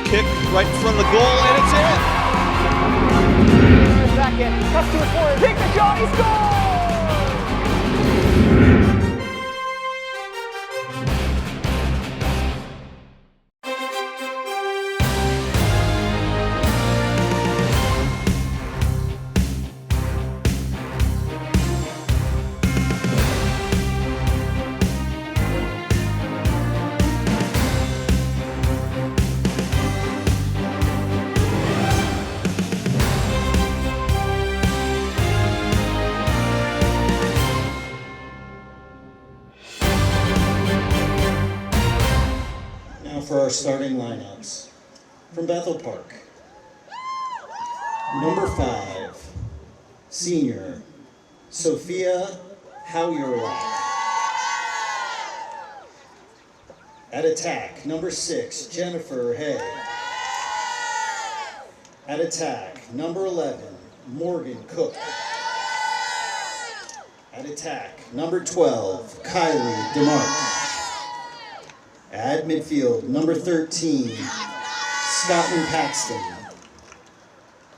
kick right in front of the goal, and it's in. Second, cuts to his corner, takes the shot, he scores! For our starting lineups. From Bethel Park, number 5, senior, Sophia Howyerlach. At attack, number 6, Jennifer Hay. At attack, number 11, Morgan Cook. At attack, number 12, Kylie DeMarc. At midfield, number 13, Scotland Paxton.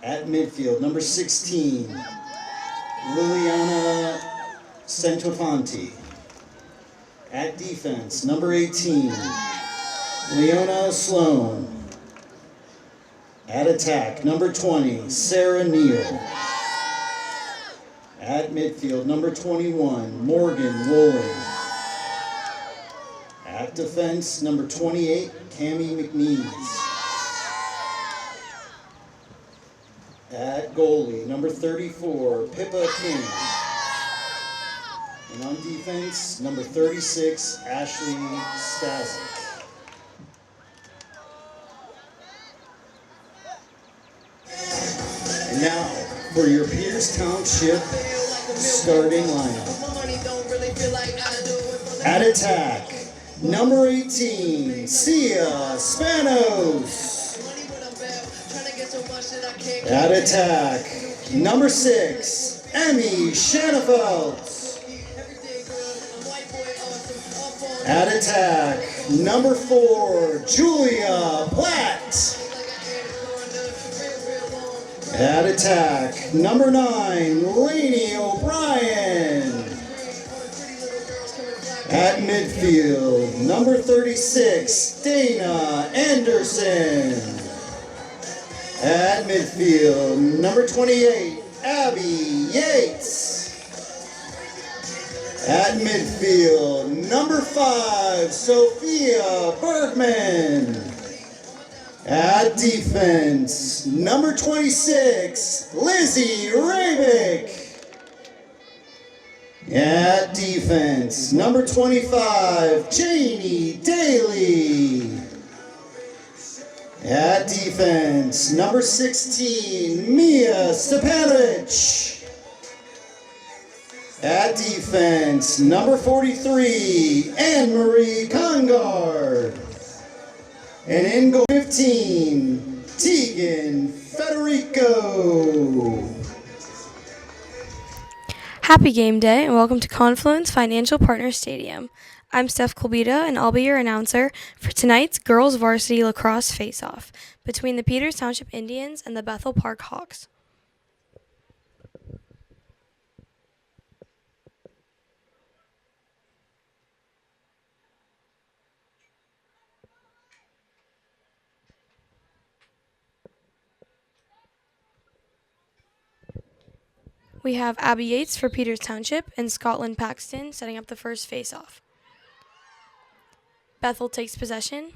At midfield, number 16, Liliana Centofanti. At defense, number 18, Leona Sloan. At attack, number 20, Sarah Neal. At midfield, number 21, Morgan Wolling. At defense, number 28, Cammie McNeese. At goalie, number 34, Pippa King. And on defense, number 36, Ashley Stasic. And now, for your Peters Township starting lineup. At attack, number 18, Sia Spanos. At attack, number 6, Emmy Shanafelt. At attack, number 4, Julia Platt. At attack, number 9, Lainey O'Brien. At midfield, number 36, Dana Anderson. At midfield, number 28, Abby Yates. At midfield, number 5, Sophia Bergman. At defense, number 26, Lizzie Rabick. At defense, number 25, Janie Daly. At defense, number 16, Mia Stepanich. At defense, number 43, Anne-Marie Congard. And in goal 15, Tegan Federico. Happy game day and welcome to Confluence Financial Partners Stadium. I'm Steph Kolbita and I'll be your announcer for tonight's girls varsity lacrosse face-off between the Peters Township Indians and the Bethel Park Hawks. We have Abby Yates for Peters Township and Scotland Paxton setting up the first face-off. Bethel takes possession.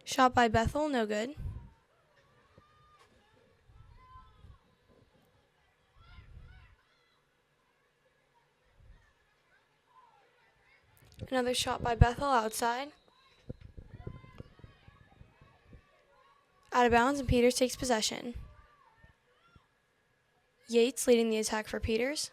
Shot by Bethel, no good. Another shot by Bethel outside. Out of bounds, and Peters takes possession. Yates leading the attack for Peters.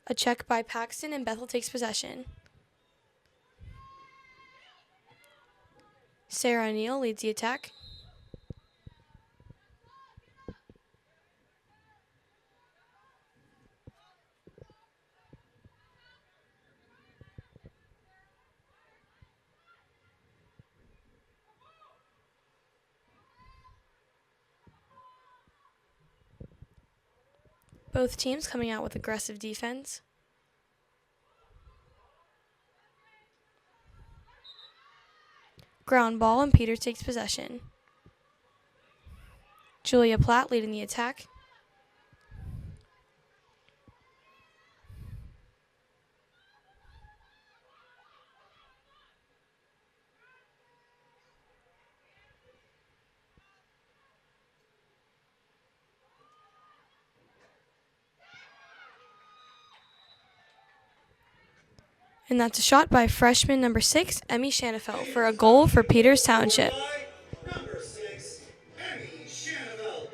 A check by Paxton, and Bethel takes possession. Sarah Neal leads the attack. Both teams coming out with aggressive defense. Ground ball, and Peters takes possession. Julia Platt leading the attack. And that's a shot by freshman number 6, Emmy Shanafelt, for a goal for Peters Township. Number 6, Emmy Shanafelt.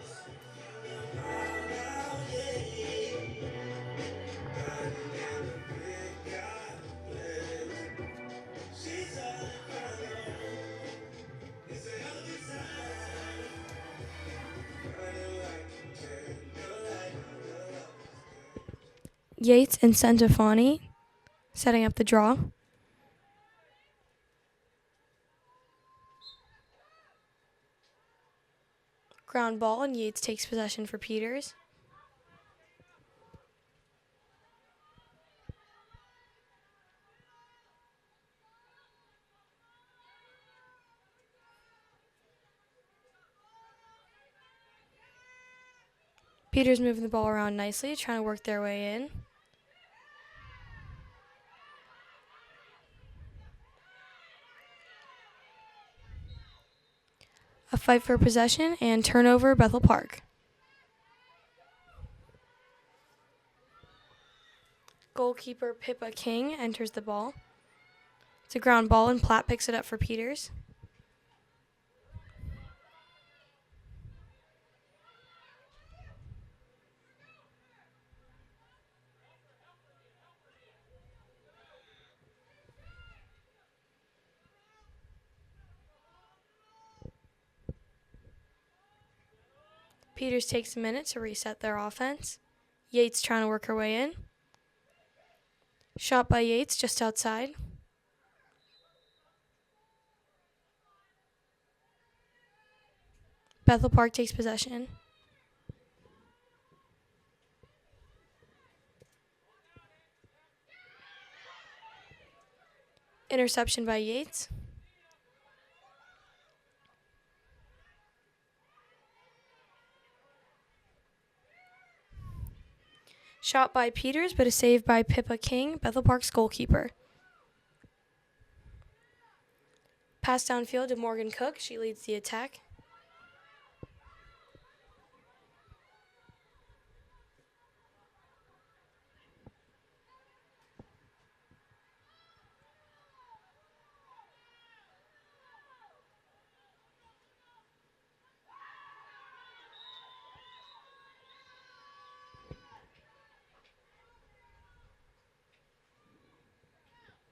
Yates and Centophani setting up the draw. Ground ball, and Yates takes possession for Peters. Peters moving the ball around nicely, trying to work their way in. A fight for possession and turnover, Bethel Park. Goalkeeper Pippa King enters the ball. It's a ground ball, and Platt picks it up for Peters. Peters takes a minute to reset their offense. Yates trying to work her way in. Shot by Yates just outside. Bethel Park takes possession. Interception by Yates. Shot by Peters, but a save by Pippa King, Bethel Park's goalkeeper. Pass downfield to Morgan Cook. She leads the attack.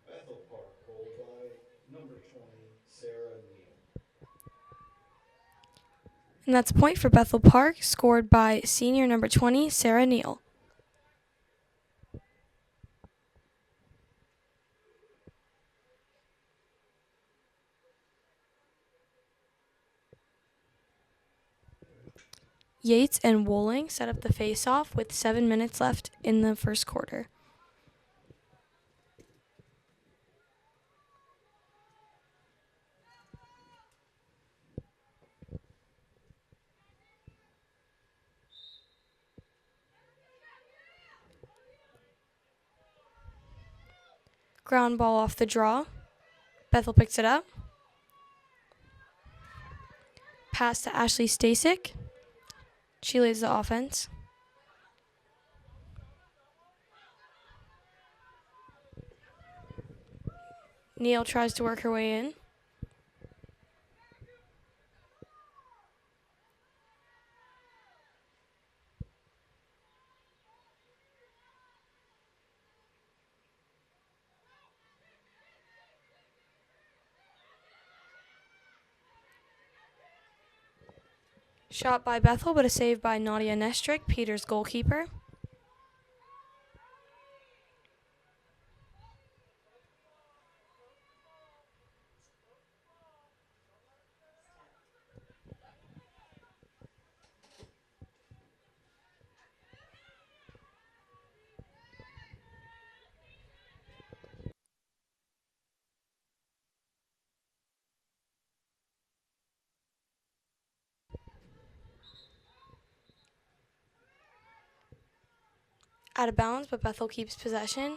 Bethel Park, goal by number 20, Sarah Neal. And that's a point for Bethel Park, scored by senior number 20, Sarah Neal. Yates and Wolling set up the face-off with 7 minutes left in the first quarter. Ground ball off the draw. Bethel picks it up. Pass to Ashley Stasic. She leads the offense. Neal tries to work her way in. Shot by Bethel, but a save by Nadia Nestrick, Peters' goalkeeper. Out of bounds, but Bethel keeps possession.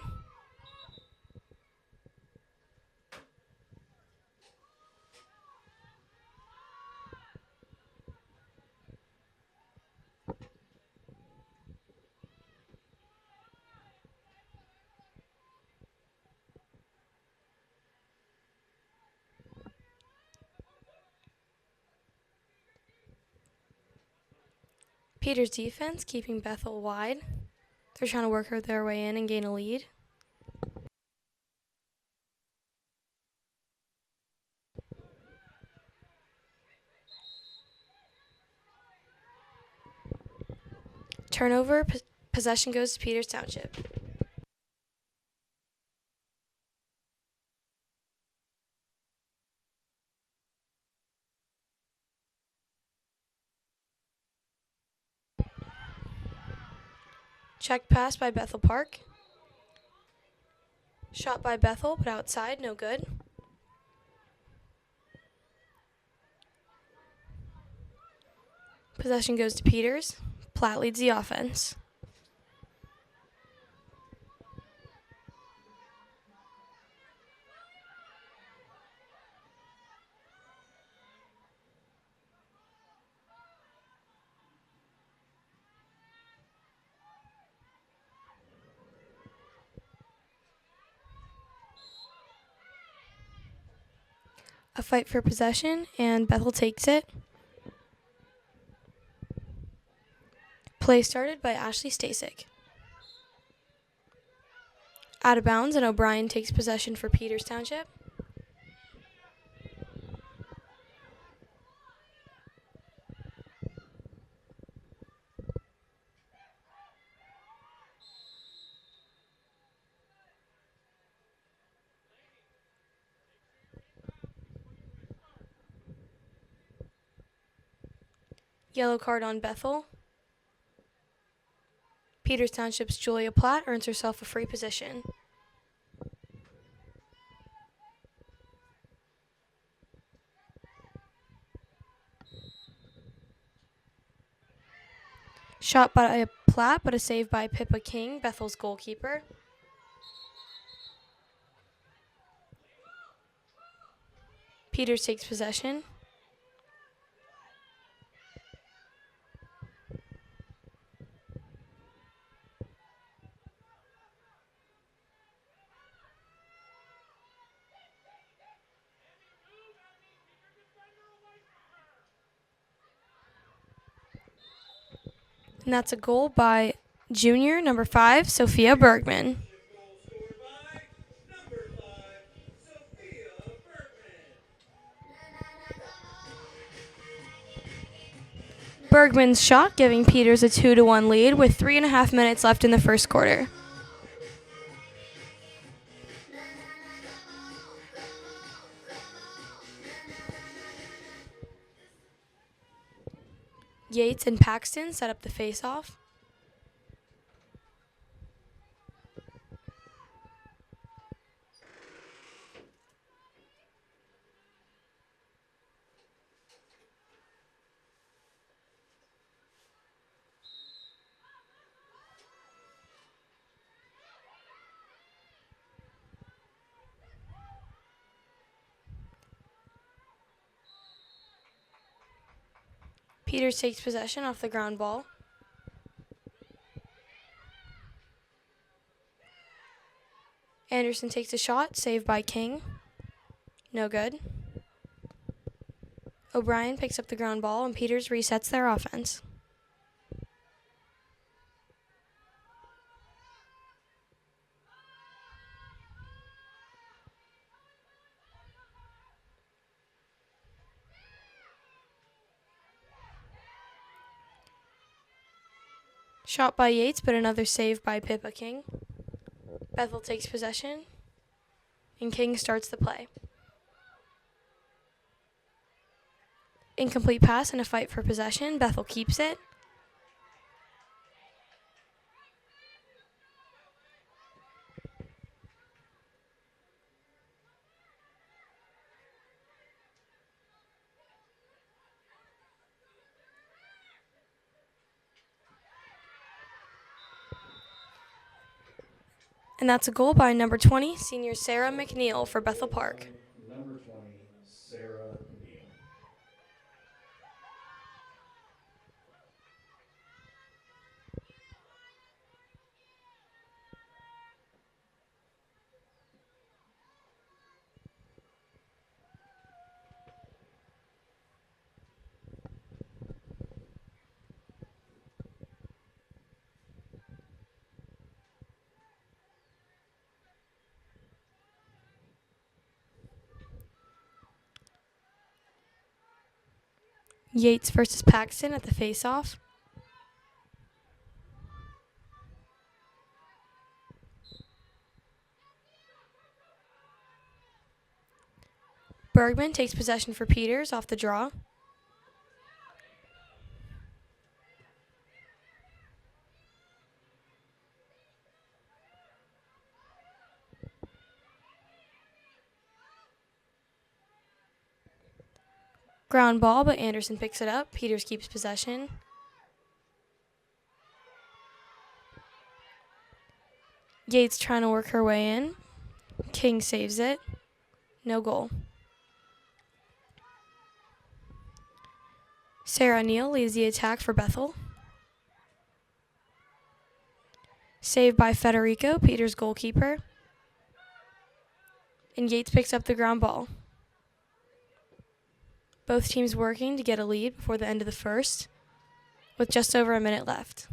Peters' defense keeping Bethel wide. They're trying to work their way in and gain a lead. Turnover, possession goes to Peters Township. Check pass by Bethel Park. Shot by Bethel, but outside, no good. Possession goes to Peters. Platt leads the offense. A fight for possession, and Bethel takes it. Play started by Ashley Stasic. Out of bounds, and O'Brien takes possession for Peters Township. Yellow card on Bethel. Peters Township's Julia Platt earns herself a free position. Shot by Platt, but a save by Pippa King, Bethel's goalkeeper. Peters takes possession. And that's a goal by junior, number 5, Sophia Bergman. Bergman's shot giving Peters a 2-1 lead with 3.5 minutes left in the first quarter. Yates and Paxton set up the face-off. Peters takes possession off the ground ball. Anderson takes a shot, saved by King. No good. O'Brien picks up the ground ball, and Peters resets their offense. Shot by Yates, but another save by Pippa King. Bethel takes possession, and King starts the play. Incomplete pass and a fight for possession. Bethel keeps it. And that's a goal by number 20, senior Sarah McNeil for Bethel Park. Number 20, Sarah Neal. Yates versus Paxton at the face-off. Bergman takes possession for Peters off the draw. Ground ball, but Anderson picks it up. Peters keeps possession. Yates trying to work her way in. King saves it. No goal. Sarah Neal leads the attack for Bethel. Saved by Federico, Peters' goalkeeper. And Yates picks up the ground ball. Both teams working to get a lead before the end of the first, with just over a minute left.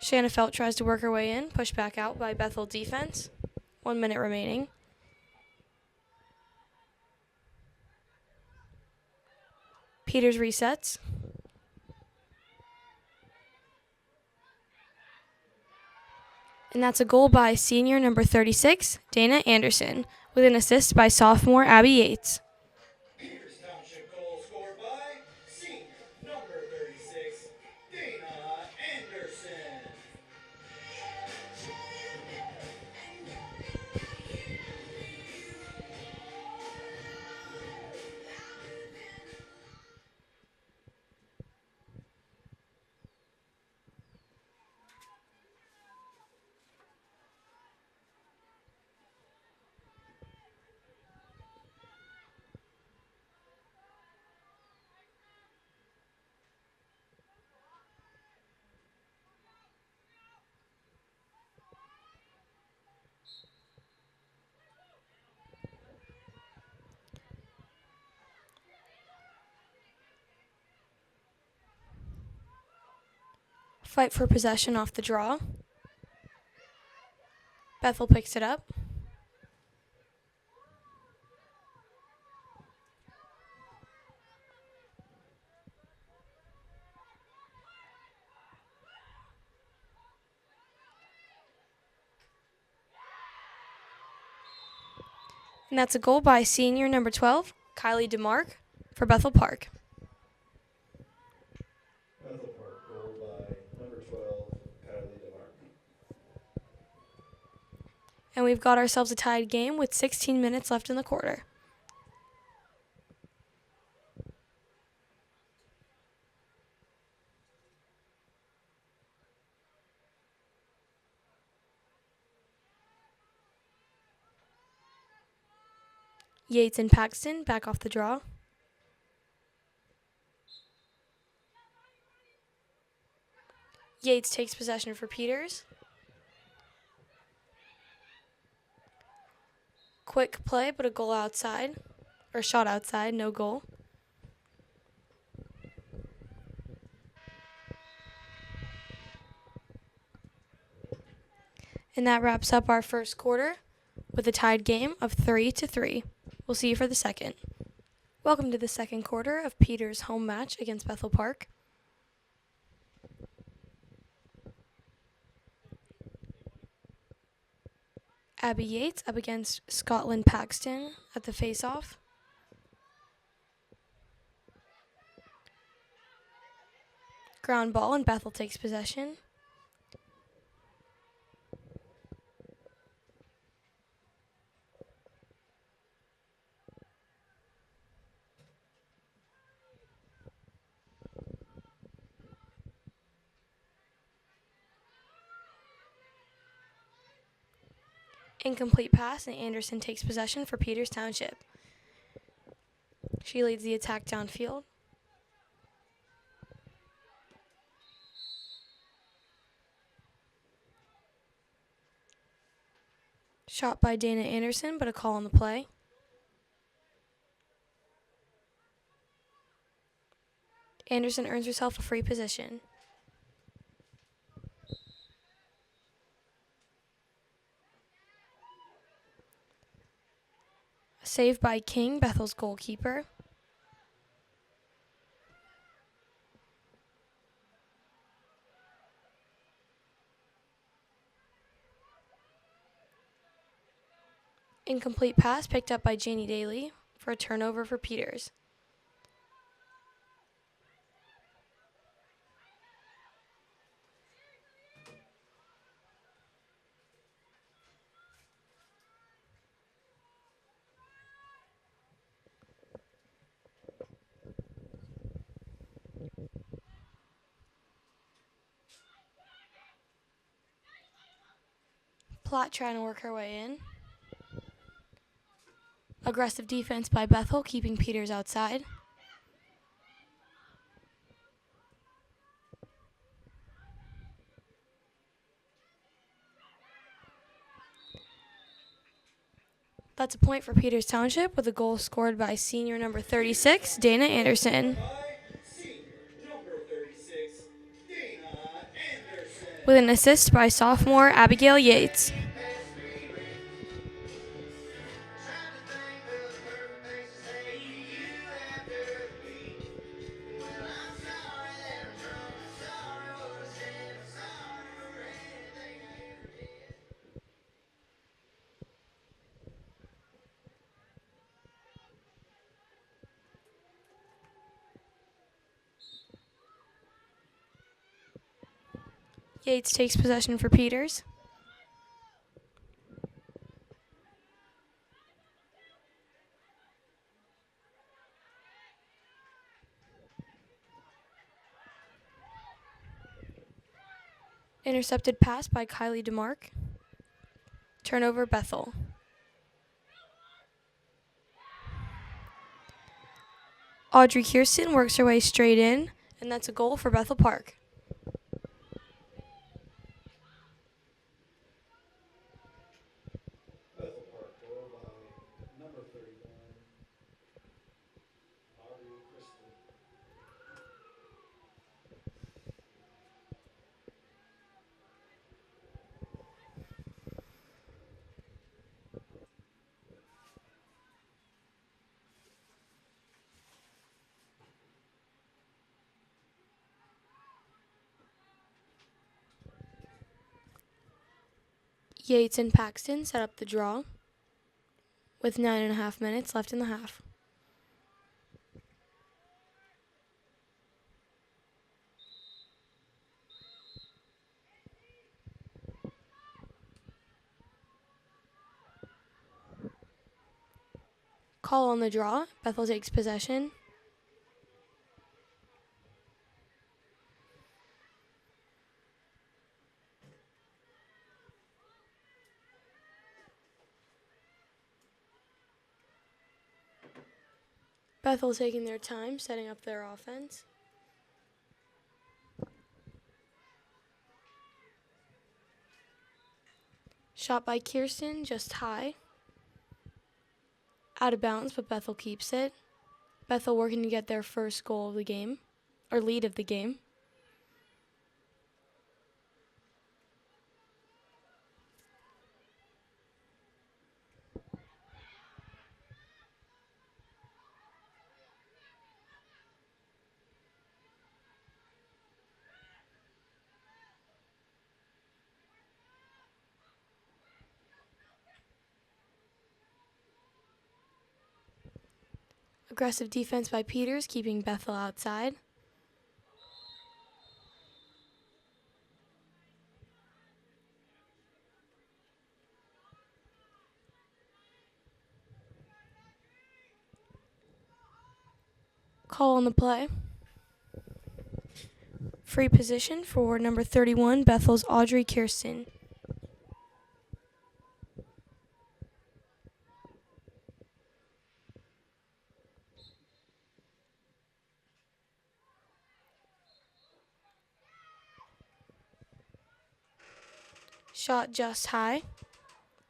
Shanna Felt tries to work her way in, pushed back out by Bethel defense. 1 minute remaining. Peters resets. And that's a goal by senior number 36, Dana Anderson, with an assist by sophomore Abby Yates. Peters Township goal scored by senior number 36, Dana Anderson. Fight for possession off the draw. Bethel picks it up. And that's a goal by senior number 12, Kylie DeMark, for Bethel Park. Bethel Park goal by number 12, Kylie DeMark. And we've got ourselves a tied game with 16 minutes left in the quarter. Yates and Paxton back off the draw. Yates takes possession for Peters. Quick play, but a goal outside. Or shot outside, no goal. And that wraps up our first quarter with a tied game of 3-3. We'll see you for the second. Welcome to the second quarter of Peters' home match against Bethel Park. Abby Yates up against Scotland Paxton at the face-off. Ground ball and Bethel takes possession. Incomplete pass, and Anderson takes possession for Peters Township. She leads the attack downfield. Shot by Dana Anderson, but a call on the play. Anderson earns herself a free position. A save by King, Bethel's goalkeeper. Incomplete pass picked up by Janie Daly for a turnover for Peters. Platt trying to work her way in. Aggressive defense by Bethel, keeping Peters outside. That's a point for Peters Township with a goal scored by senior number 36, Dana Anderson. With an assist by sophomore Abigail Yates. Yates takes possession for Peters. Intercepted pass by Kylie DeMark. Turnover Bethel. Audrey Kirsten works her way straight in, and that's a goal for Bethel Park. Bethel Park, goal by number 39, Audrey Kristen. Yates and Paxton set up the draw with 9.5 minutes left in the half. Call on the draw. Bethel takes possession. Bethel taking their time, setting up their offense. Shot by Kirsten, just high. Out of bounds, but Bethel keeps it. Bethel working to get their first goal of the game, or lead of the game. Aggressive defense by Peters, keeping Bethel outside. Call on the play. Free position for number 31, Bethel's Audrey Kirsten. Shot just high.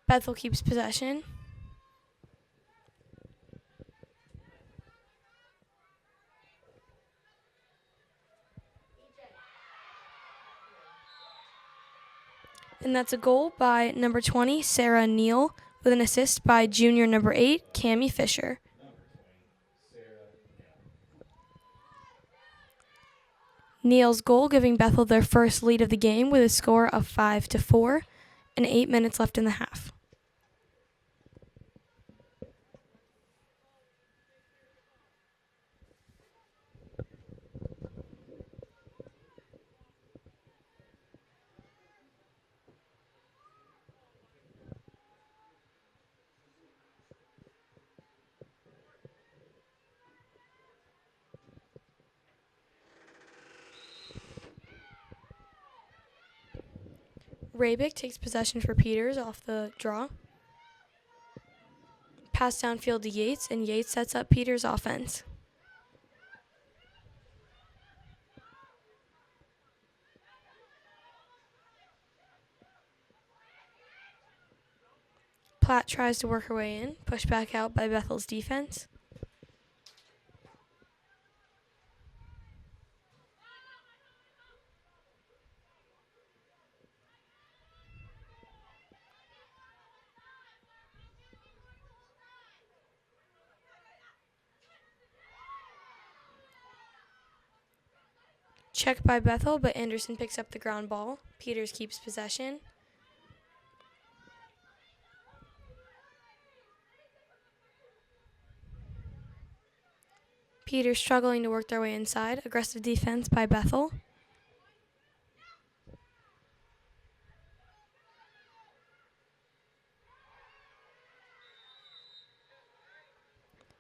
Bethel keeps possession. And that's a goal by number 20, Sarah Neal, with an assist by junior number 8, Cammie Fisher. Neal's goal giving Bethel their first lead of the game with a score of 5-4 and 8 minutes left in the half. Rabick takes possession for Peters off the draw. Pass downfield to Yates, and Yates sets up Peters' offense. Platt tries to work her way in, pushed back out by Bethel's defense. Checked by Bethel, but Anderson picks up the ground ball. Peters keeps possession. Peters struggling to work their way inside. Aggressive defense by Bethel.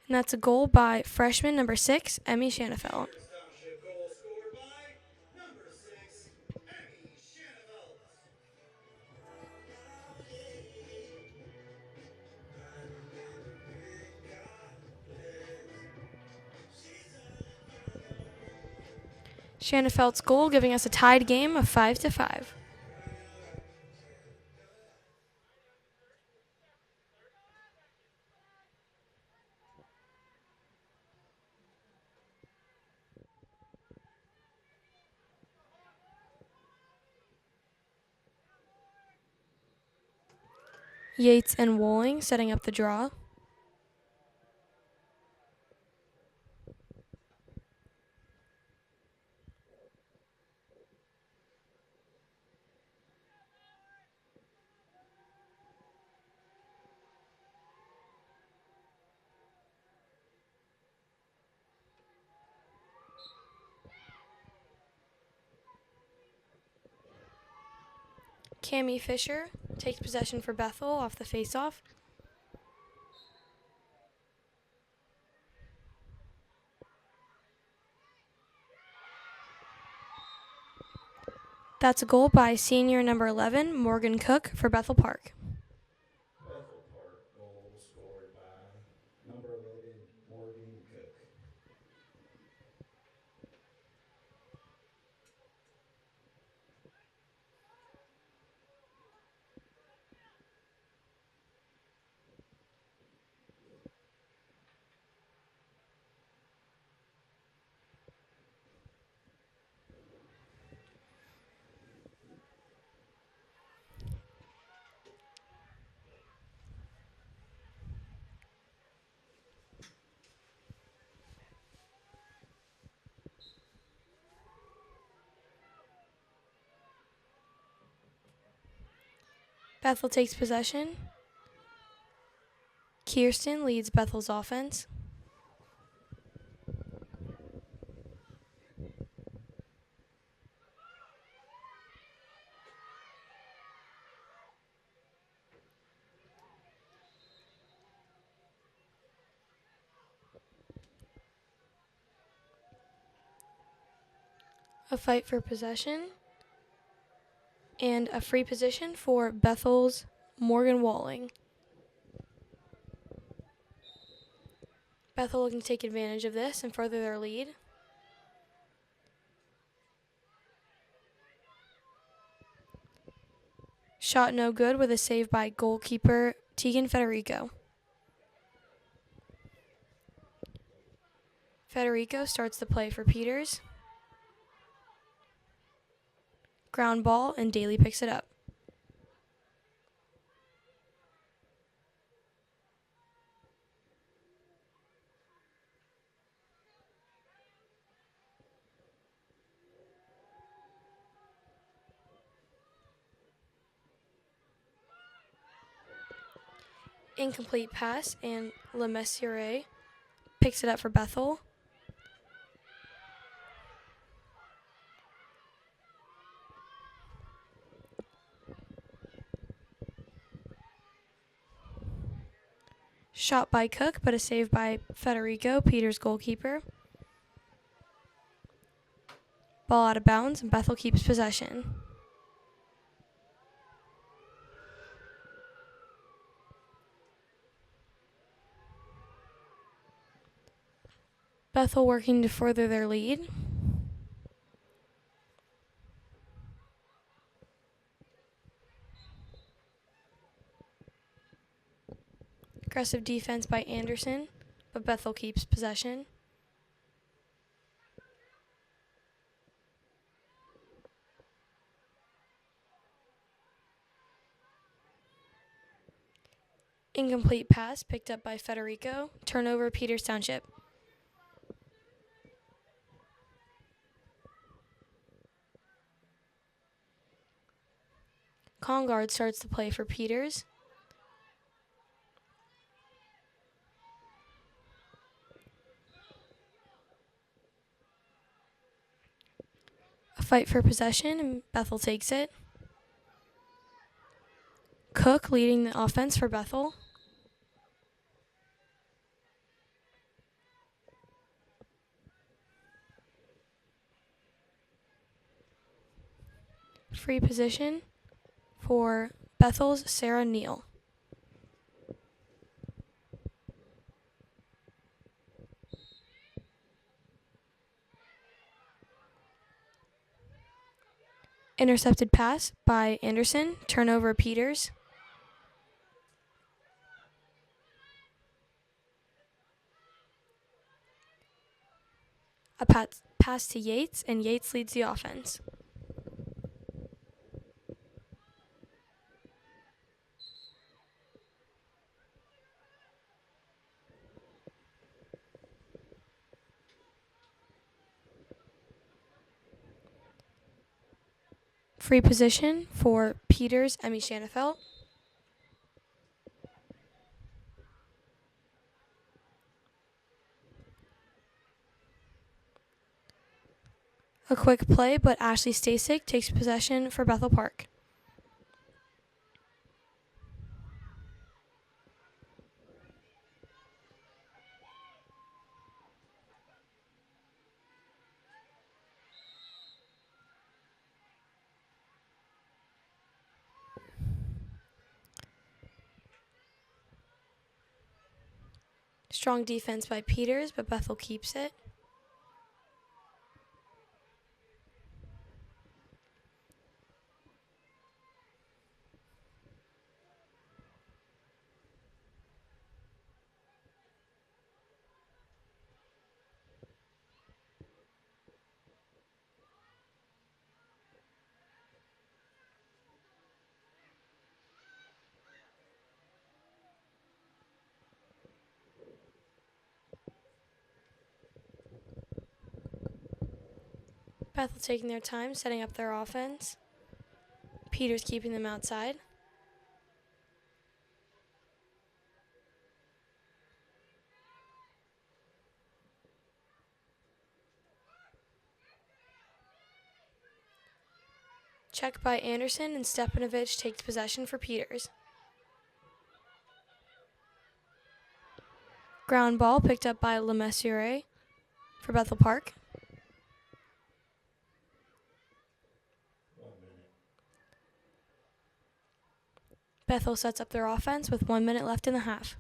And that's a goal by freshman number 6, Emmy Shanafelt. Township goal scored by number 6, Emmy Shanafelt. Shanafelt's goal giving us a tied game of 5-5. Yates and Wolling setting up the draw. Cammie Fisher takes possession for Bethel off the faceoff. That's a goal by senior number 11, Morgan Cook, for Bethel Park. Bethel Park goal scored by number 11, Morgan Cook. Bethel takes possession. Kirsten leads Bethel's offense. A fight for possession. And a free position for Bethel's Morgan Walling. Bethel looking to take advantage of this and further their lead. Shot no good with a save by goalkeeper Tegan Federico. Federico starts the play for Peters. Ground ball, and Daly picks it up. Incomplete pass, and Le Messier picks it up for Bethel. Shot by Cook, but a save by Federico, Peters' goalkeeper. Ball out of bounds, and Bethel keeps possession. Bethel working to further their lead. Aggressive defense by Anderson, but Bethel keeps possession. Incomplete pass picked up by Federico. Turnover, Peters Township. Congard starts the play for Peters. A fight for possession, and Bethel takes it. Cook leading the offense for Bethel. Free position for Bethel's Sarah Neal. Intercepted pass by Anderson. Turnover, Peters. A pass to Yates, and Yates leads the offense. Free position for Peters, Emmy Shanafelt. A quick play, but Ashley Stasek takes possession for Bethel Park. Strong defense by Peters, but Bethel keeps it. Bethel taking their time, setting up their offense. Peters keeping them outside. Check by Anderson, and Stepanovich takes possession for Peters. Ground ball picked up by LeMessurier for Bethel Park. Bethel sets up their offense with 1 minute left in the half.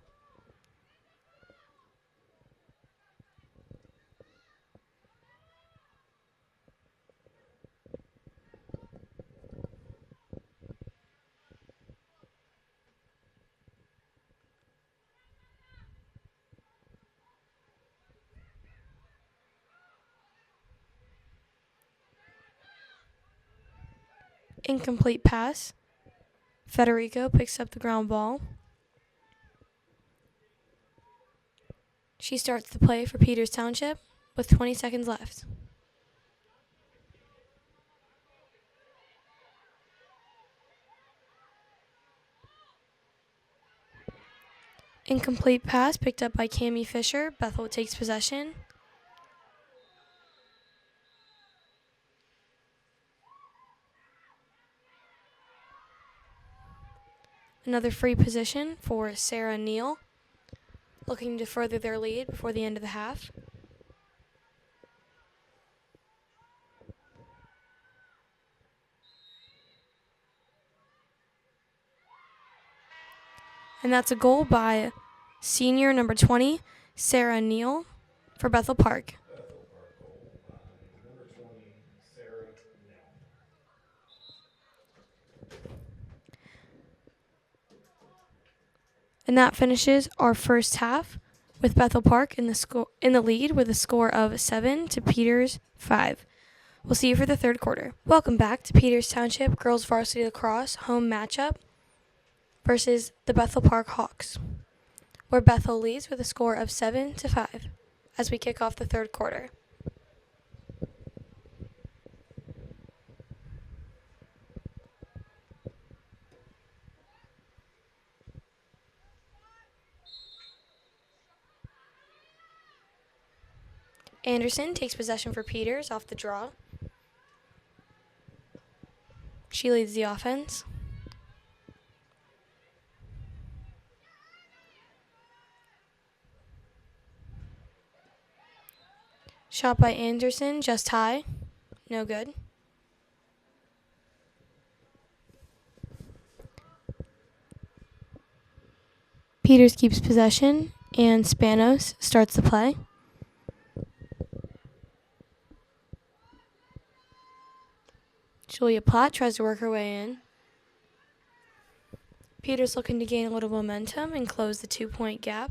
Incomplete pass. Federico picks up the ground ball. She starts the play for Peters Township with 20 seconds left. Incomplete pass picked up by Cami Fisher. Bethel takes possession. Another free position for Sarah Neal, looking to further their lead before the end of the half. And that's a goal by senior number 20, Sarah Neal, for Bethel Park. And that finishes our first half with Bethel Park in the lead with a score of 7 to Peters 5. We'll see you for the third quarter. Welcome back to Peters Township Girls Varsity Lacrosse home matchup versus the Bethel Park Hawks, where Bethel leads with a score of 7 to 5 as we kick off the third quarter. Anderson takes possession for Peters off the draw. She leads the offense. Shot by Anderson, just high. No good. Peters keeps possession, and Spanos starts the play. Julia Platt tries to work her way in. Peters looking to gain a little momentum and close the 2-point gap.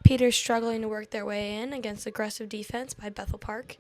Peters struggling to work their way in against aggressive defense by Bethel Park.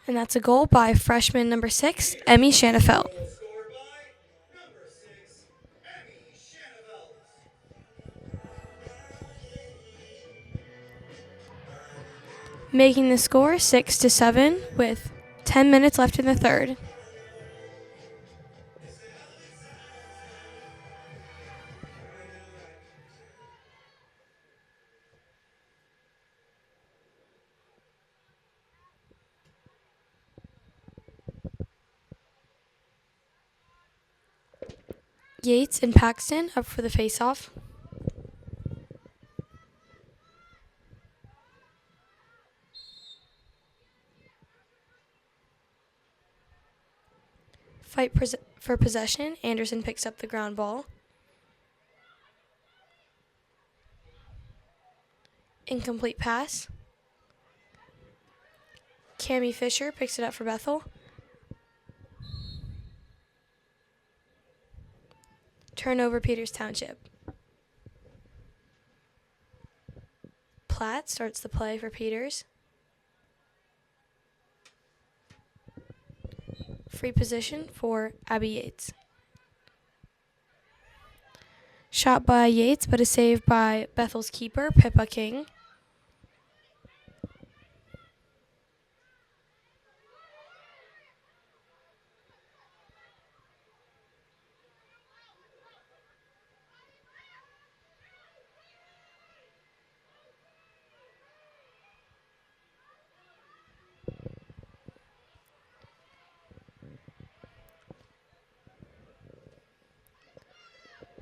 And that's a goal by freshman number 6, Emmy Shanafelt. Goal scored by number 6, Emmy Shanafelt. Making the score 6 to 7 with 10 minutes left in the third. Yates and Paxton up for the face-off. Fight for possession. Anderson picks up the ground ball. Incomplete pass. Cami Fisher picks it up for Bethel. Turnover Peters Township. Platt starts the play for Peters. Free position for Abby Yates. Shot by Yates, but a save by Bethel's keeper, Pippa King.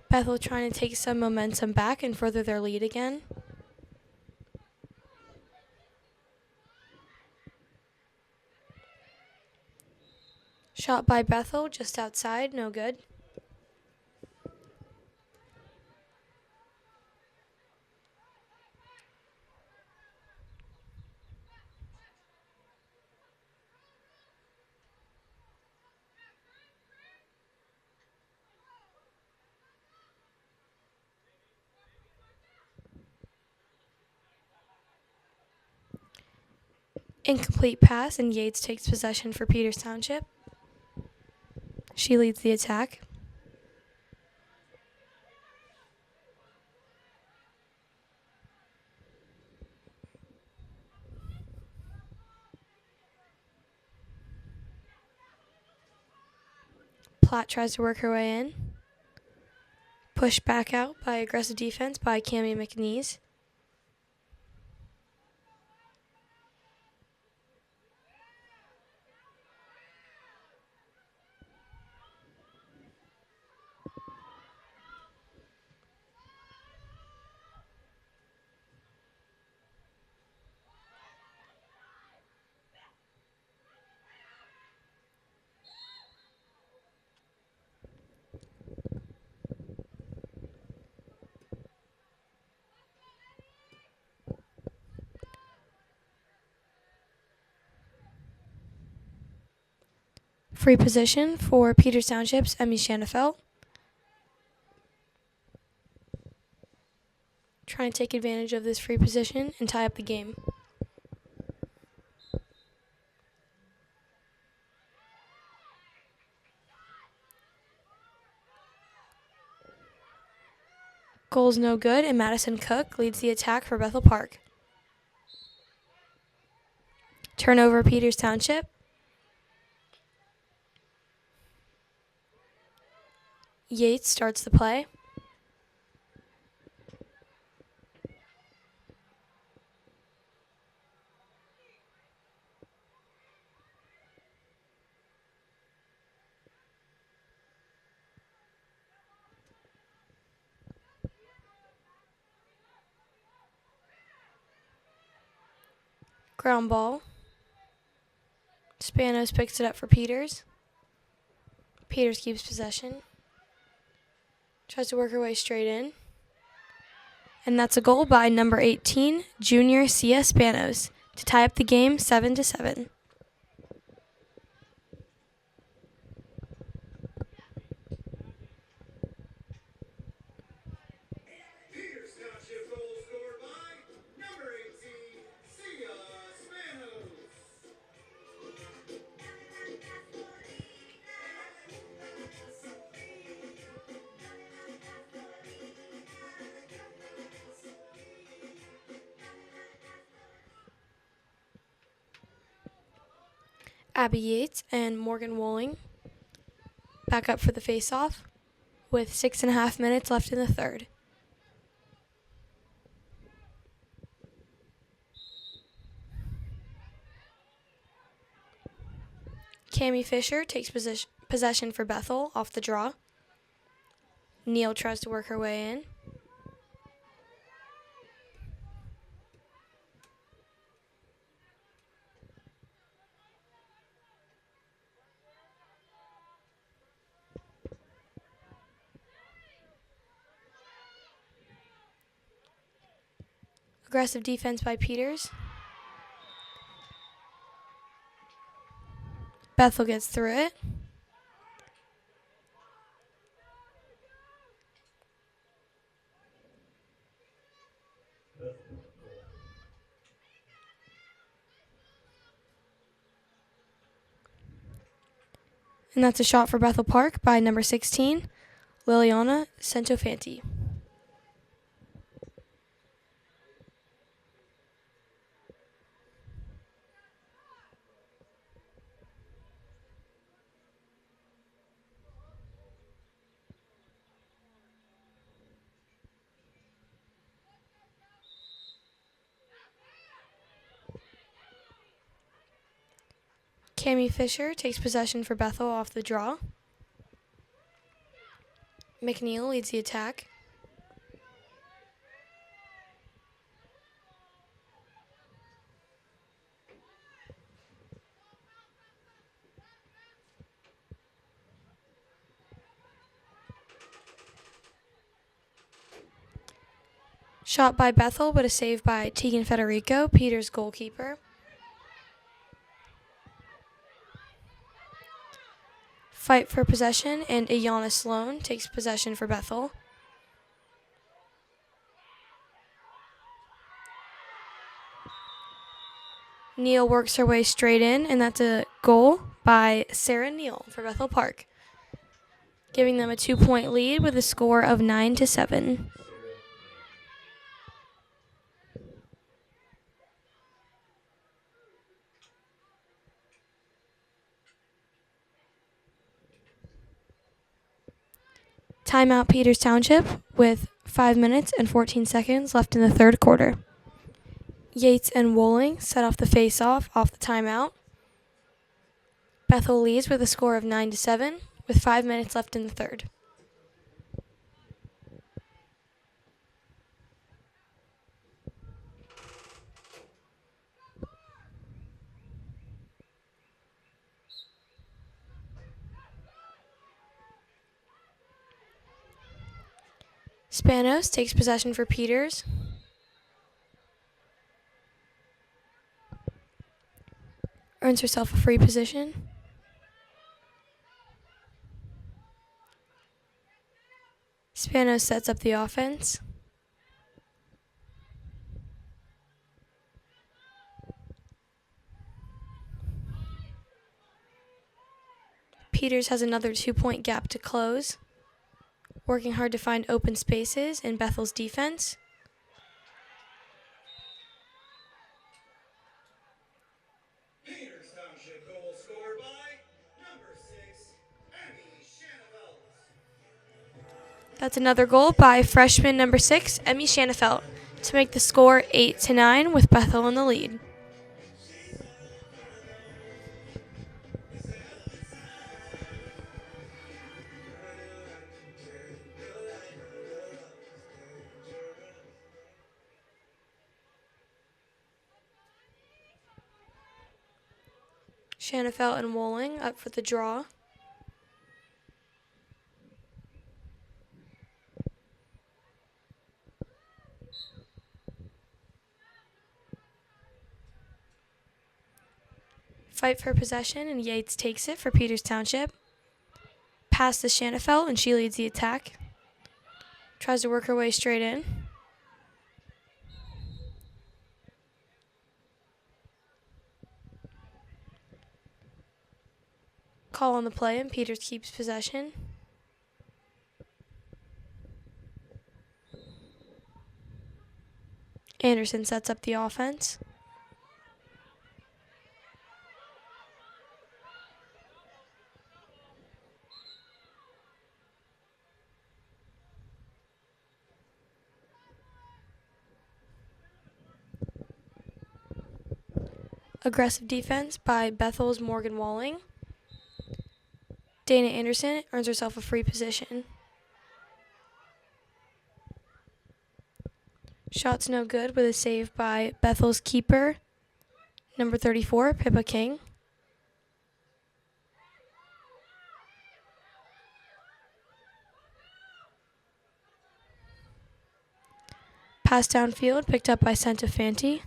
Bethel trying to take some momentum back and further their lead again. Shot by Bethel, just outside, no good. Incomplete pass, and Yates takes possession for Peters Township. She leads the attack. Platt tries to work her way in. Pushed back out by aggressive defense by Cammie McNeese. Free position for Peters Township's Emmy Shanafelt. Trying to take advantage of this free position and tie up the game. Goal's no good, and Madison Cook leads the attack for Bethel Park. Turnover Peters Township. Yates starts the play. Ground ball. Spanos picks it up for Peters. Peters keeps possession. Tries to work her way straight in. And that's a goal by number 18, Junior Cia Spanos, to tie up the game 7-7. Peters Township goal scored by number 18, Sia Spanos. Abby Yates and Morgan Wolling back up for the face-off with 6.5 minutes left in the third. Cammie Fisher takes possession for Bethel off the draw. Neal tries to work her way in. Aggressive defense by Peters. Bethel gets through it. And that's a shot for Bethel Park by number 16, Liliana Centofanti. Cami Fisher takes possession for Bethel off the draw. McNeil leads the attack. Shot by Bethel, but a save by Tegan Federico, Peters' goalkeeper. Fight for possession, and Ayana Sloan takes possession for Bethel. Neal works her way straight in, and that's a goal by Sarah Neal for Bethel Park, giving them a 2-point lead with a score of 9-7. Timeout Peters Township with 5 minutes and 14 seconds left in the third quarter. Yates and Wolling set off the face-off off the timeout. Bethel leads with a score of 9-7 with 5 minutes left in the third. Spanos takes possession for Peters. Earns herself a free position. Spanos sets up the offense. Peters has another 2-point gap to close, working hard to find open spaces in Bethel's defense. Peters Township goal scored by number 6, Emmy Shanafelt. That's another goal by freshman number 6, Emmy Shanafelt, to make the score 8-9 with Bethel in the lead. Shanafelt and Wolling up for the draw. Fight for possession, and Yates takes it for Peters Township. Pass to Shanafelt, and she leads the attack. Tries to work her way straight in. Call on the play, and Peters keeps possession. Anderson sets up the offense. Aggressive defense by Bethel's Morgan Walling. Dana Anderson earns herself a free position. Shot's no good with a save by Bethel's keeper, number 34, Pippa King. Pass downfield, picked up by Centofanti.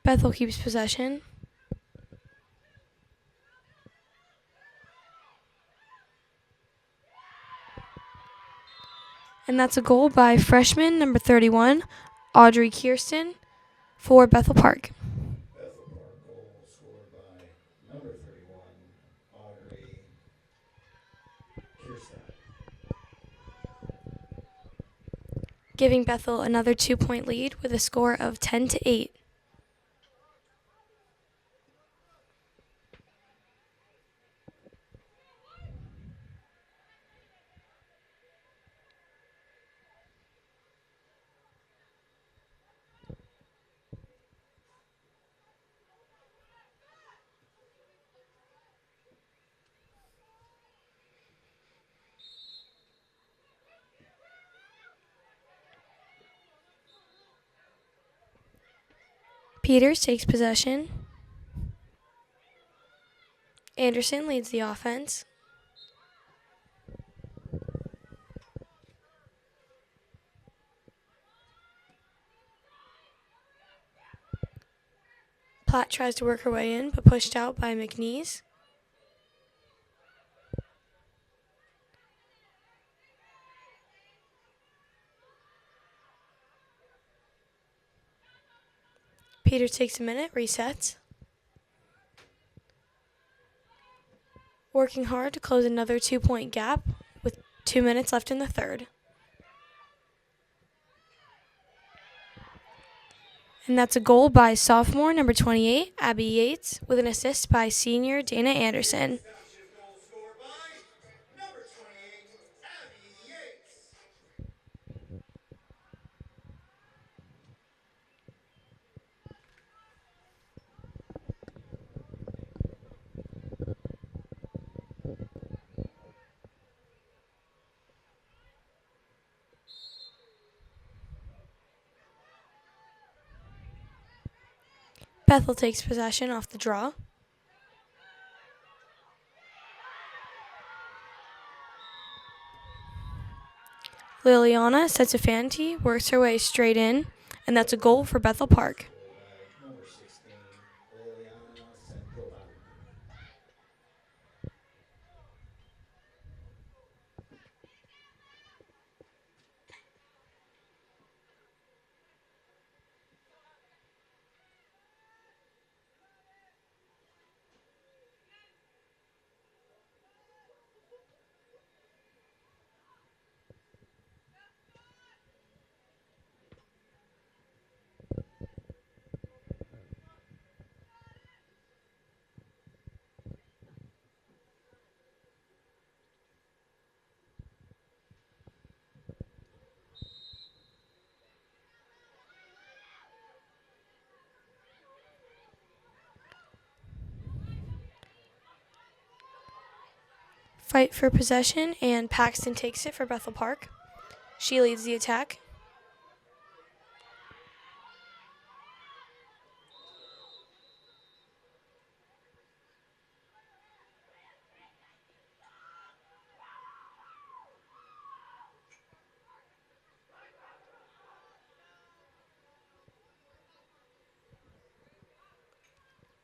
Bethel keeps possession. And that's a goal by freshman number 31, Audrey Kirsten, for Bethel Park. Bethel Park goal scored by number 31, Audrey Kirsten. Giving Bethel another 2-point lead with a score of 10-8. Peters takes possession. Anderson leads the offense. Platt tries to work her way in, but pushed out by McNeese. Peters takes a minute, resets. Working hard to close another 2-point gap with 2 minutes left in the third. And that's a goal by sophomore number 28, Abby Yates, with an assist by senior Dana Anderson. Township goal scored by number 28, Abby Yates. Bethel takes possession off the draw. Liliana Setsafanti works her way straight in, and that's a goal for Bethel Park. Number 16, Liliana Senkovan. Fight for possession, and Paxton takes it for Bethel Park. She leads the attack.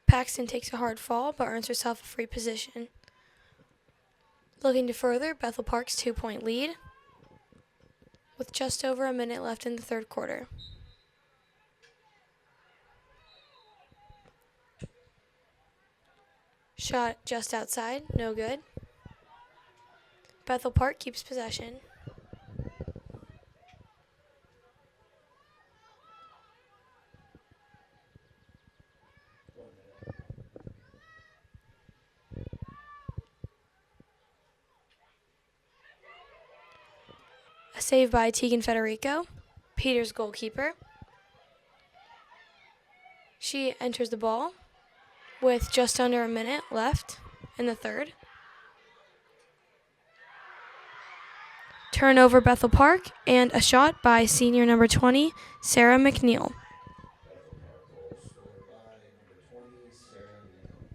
Paxton takes a hard fall, but earns herself a free position. Looking to further Bethel Park's 2-point lead, with just over a minute left in the third quarter. Shot just outside, no good. Bethel Park keeps possession. A save by Tegan Federico, Peters' goalkeeper. She enters the ball with just under a minute left in the third. Turnover Bethel Park, and a shot by senior number 20, Sarah McNeil. Bethel Park goal scored by number 20, Sarah Neal.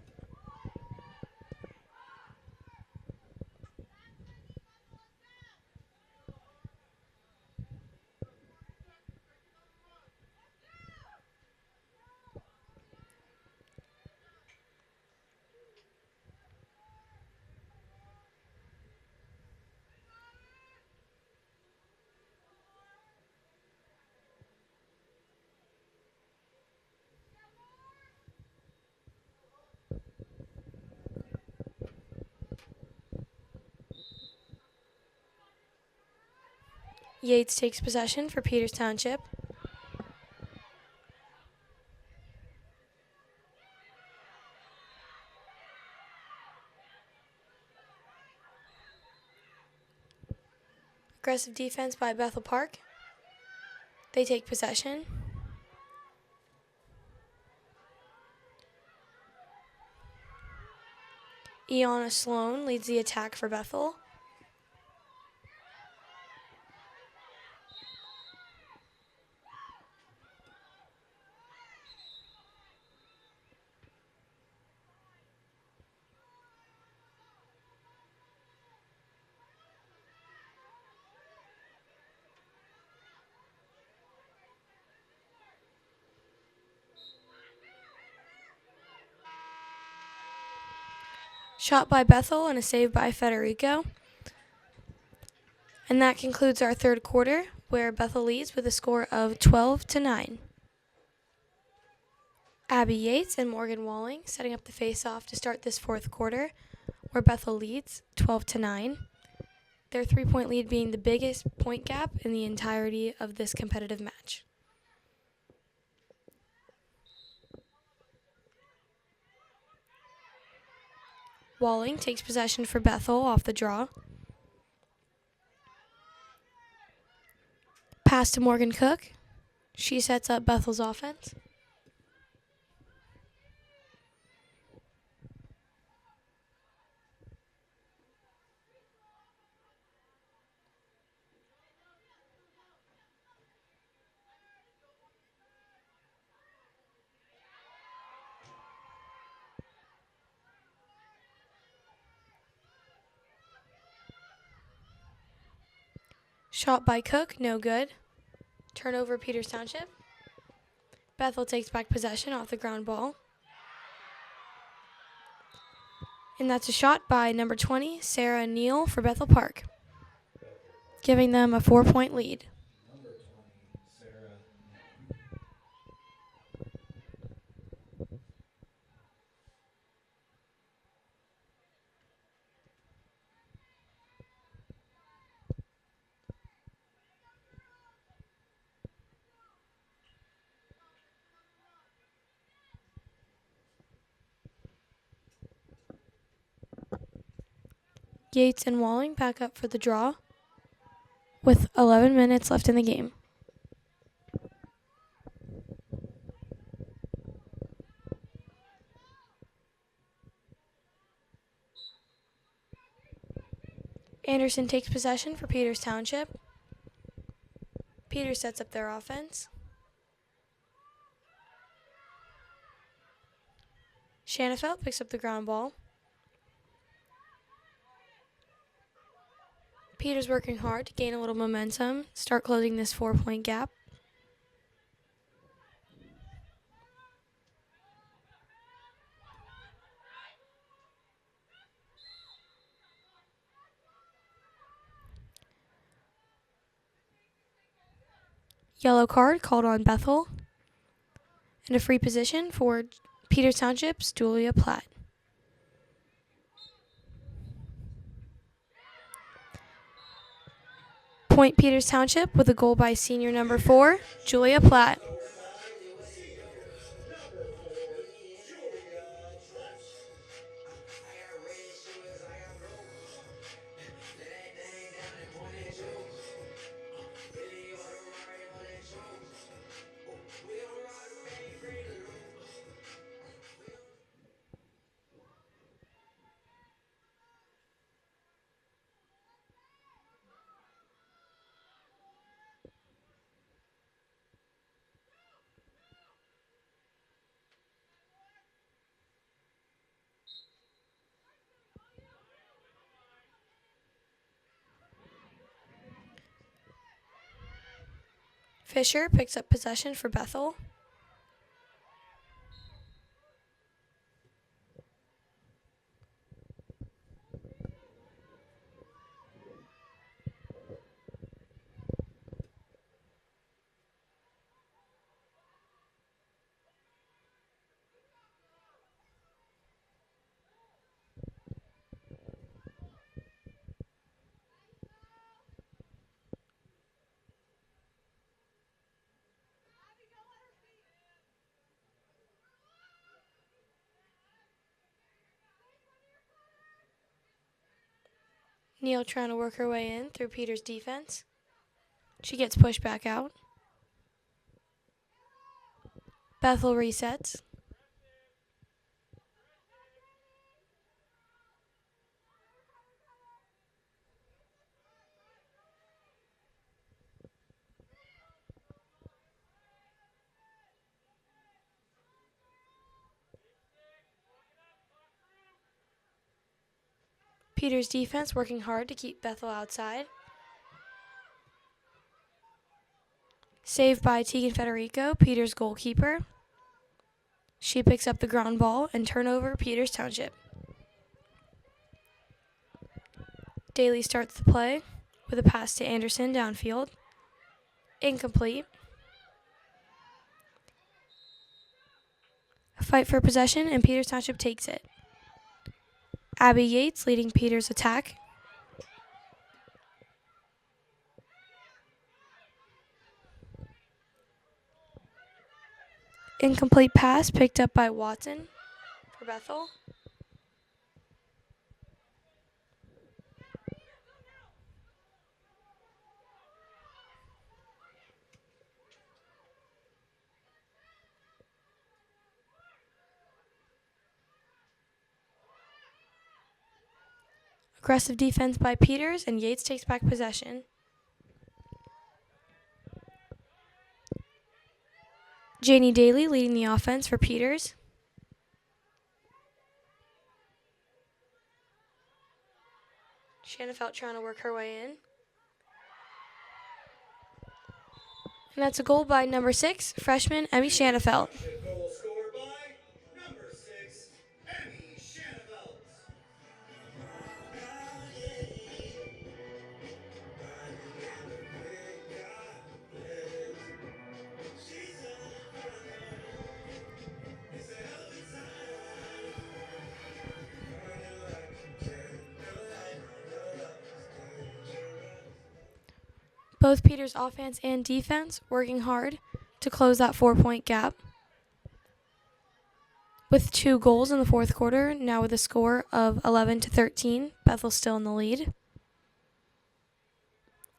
Yates takes possession for Peters Township. Aggressive defense by Bethel Park. They take possession. Iana Sloan leads the attack for Bethel. Shot by Bethel and a save by Federico. And that concludes our third quarter, where Bethel leads with a score of 12-9. Abby Yates and Morgan Walling setting up the face-off to start this fourth quarter, where Bethel leads 12-9. Their three-point lead being the biggest point gap in the entirety of this competitive match. Walling takes possession for Bethel off the draw. Pass to Morgan Cook. She sets up Bethel's offense. Shot by Cook, no good. Turnover Peters Township. Bethel takes back possession off the ground ball. And that's a shot by number 20, Sarah Neal for Bethel Park, giving them a 4-point lead. Yates and Walling back up for the draw with 11 minutes left in the game. Anderson takes possession for Peters Township. Peters sets up their offense. Shanafelt picks up the ground ball. Peters working hard to gain a little momentum, start closing this 4-point gap. Yellow card called on Bethel. And a free position for Peters Township's Julia Platt. Point Peters Township with a goal by senior number 4, Julia Platt. Fisher picks up possession for Bethel. Neal trying to work her way in through Peters' defense. She gets pushed back out. Bethel resets. Peters' defense working hard to keep Bethel outside. Saved by Tegan Federico, Peters' goalkeeper. She picks up the ground ball and turnover Peters Township. Daly starts the play with a pass to Anderson downfield. Incomplete. A fight for possession, and Peters Township takes it. Abby Yates leading Peters' attack. Incomplete pass picked up by Watson for Bethel. Aggressive defense by Peters, and Yates takes back possession. Janie Daly leading the offense for Peters. Shanafelt trying to work her way in. And that's a goal by number 6, freshman Emmy Shanafelt. Goal scored by number 6, Emmy Shanafelt. Both Peters' offense and defense working hard to close that 4-point gap. With 2 goals in the fourth quarter, now with a score of 11-13, Bethel still in the lead.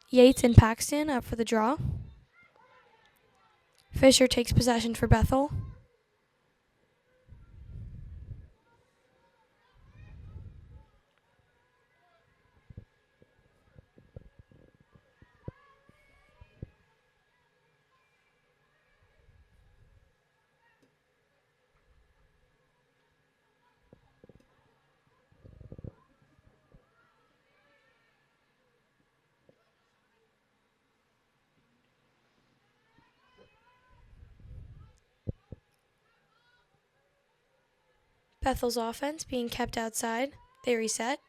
Yates and Paxton up for the draw. Fisher takes possession for Bethel. Bethel's offense being kept outside. They reset.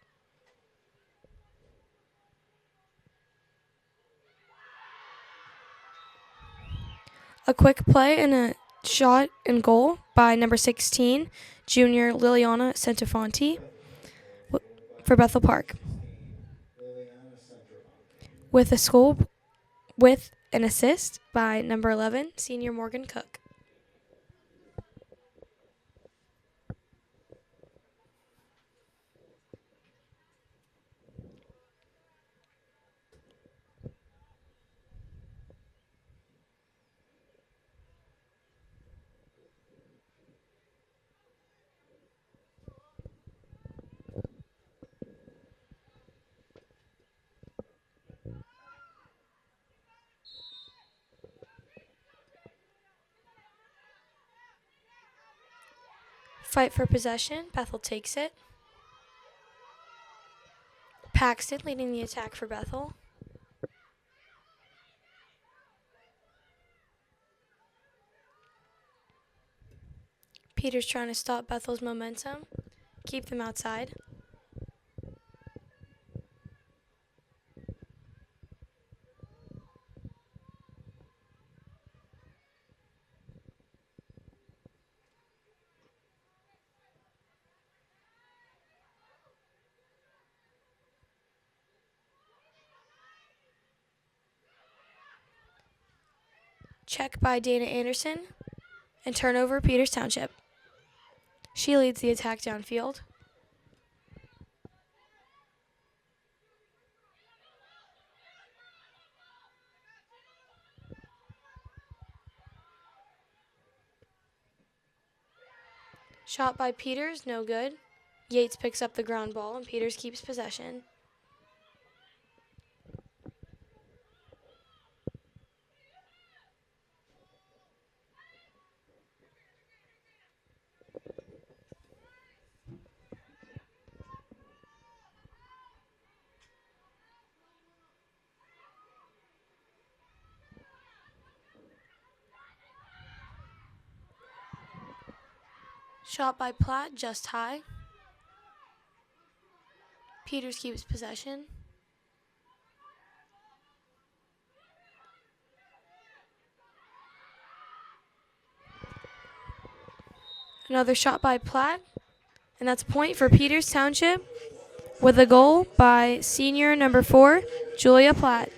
A quick play and a shot and goal by number 16, junior Liliana Centofanti for Bethel Park. With an assist by number 11, senior Morgan Cook. Fight for possession. Bethel takes it. Paxton leading the attack for Bethel. Peters trying to stop Bethel's momentum, keep them outside. Check by Dana Anderson, and turnover Peters Township. She leads the attack downfield. Shot by Peters, no good. Yates picks up the ground ball and Peters keeps possession. Shot by Platt, just high. Peters keeps possession. Another shot by Platt, and that's a point for Peters Township with a goal by senior number 4, Julia Platt.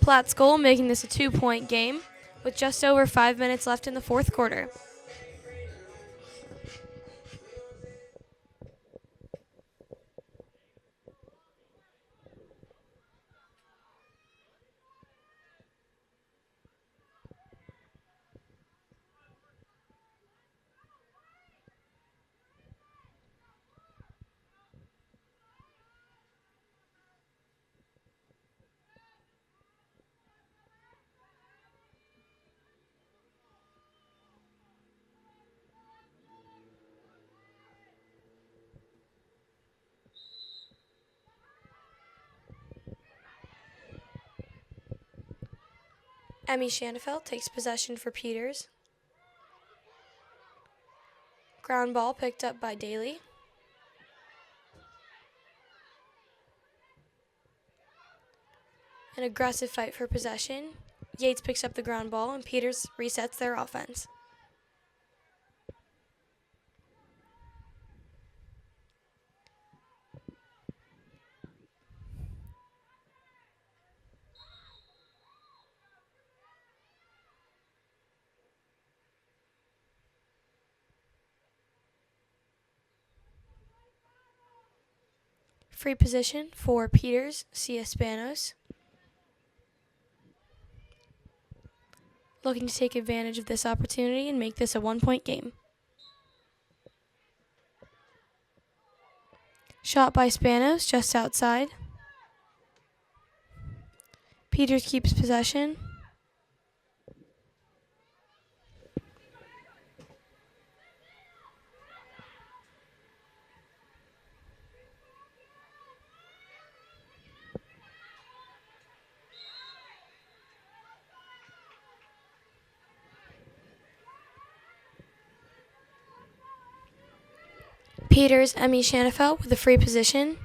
Platt's goal making this a 2-point game with just over 5 minutes left in the fourth quarter. Emmy Shanafelt takes possession for Peters. Ground ball picked up by Daly. An aggressive fight for possession. Yates picks up the ground ball and Peters resets their offense. Free position for Peters, Spanos. Looking to take advantage of this opportunity and make this a 1-point game. Shot by Spanos, just outside. Peters keeps possession. Peters, Emmy Shanafelt with a free position.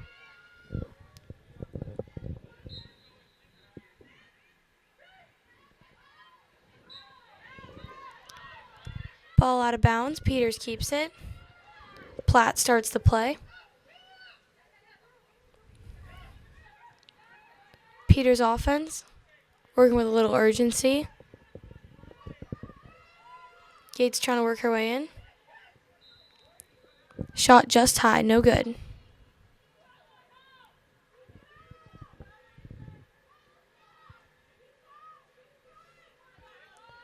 Ball out of bounds. Peters keeps it. Platt starts the play. Peters offense, working with a little urgency. Yates trying to work her way in. Shot just high, no good.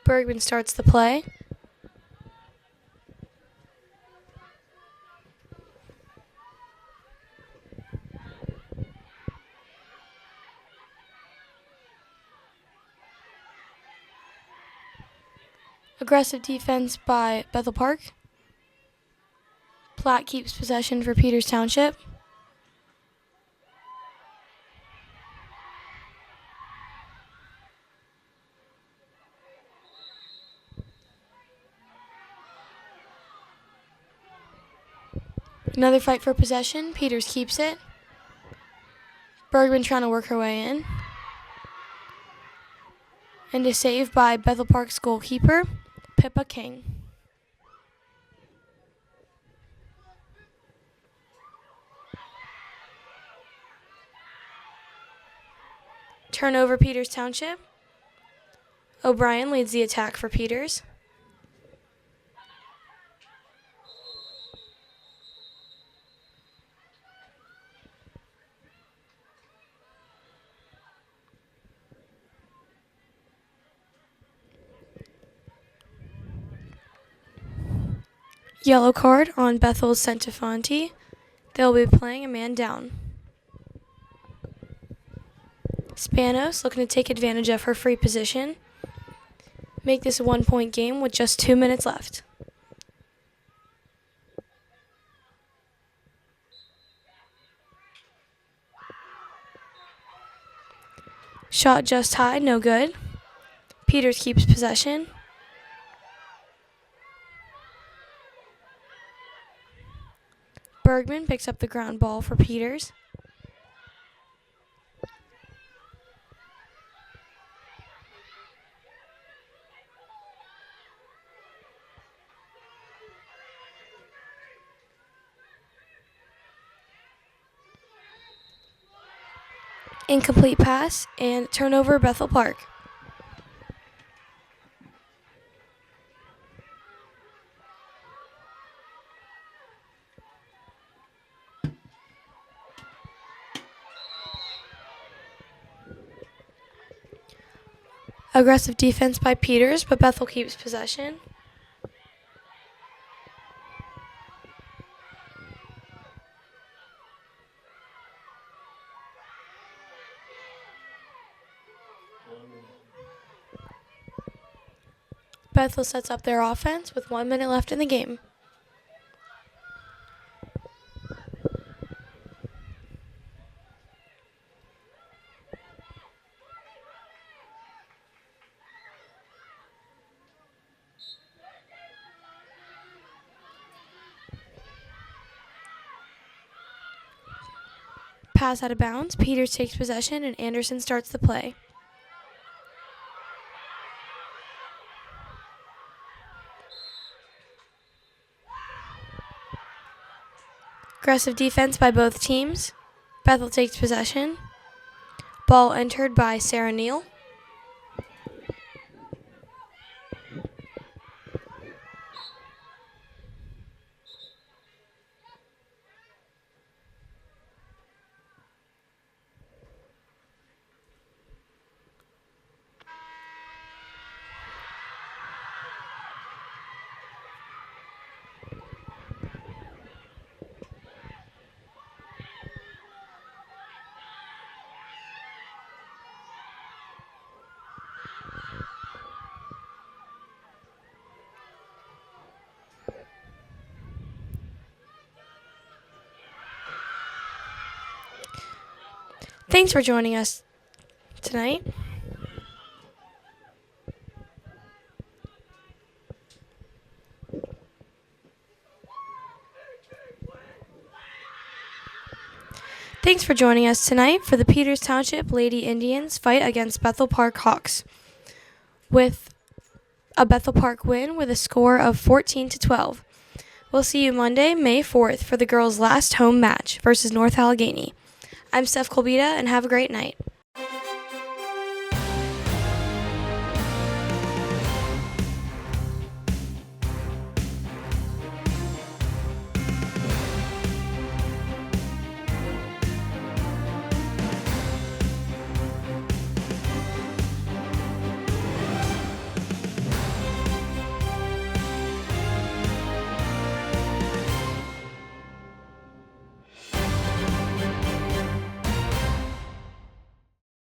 Bergman starts the play. Aggressive defense by Bethel Park. Platt keeps possession for Peters Township. Another fight for possession. Peters keeps it. Bergman trying to work her way in. And a save by Bethel Park's goalkeeper, Pippa King. Turnover Peters Township. O'Brien leads the attack for Peters. Yellow card on Bethel's Centifonte. They'll be playing a man down. Spanos looking to take advantage of her free position. Make this a 1-point game with just 2 minutes left. Shot just high, no good. Peters keeps possession. Bergman picks up the ground ball for Peters. Incomplete pass and turnover Bethel Park. Aggressive defense by Peters, but Bethel keeps possession. Bethel sets up their offense with 1 minute left in the game. Pass out of bounds. Peters takes possession and Anderson starts the play. Aggressive defense by both teams. Bethel takes possession. Ball entered by Sarah Neal. Thanks for joining us tonight. Thanks for joining us tonight for the Peters Township Lady Indians fight against Bethel Park Hawks, with a Bethel Park win with a score of 14-12. We'll see you Monday, May 4th for the girls' last home match versus North Allegheny. I'm Steph Colbita, and have a great night.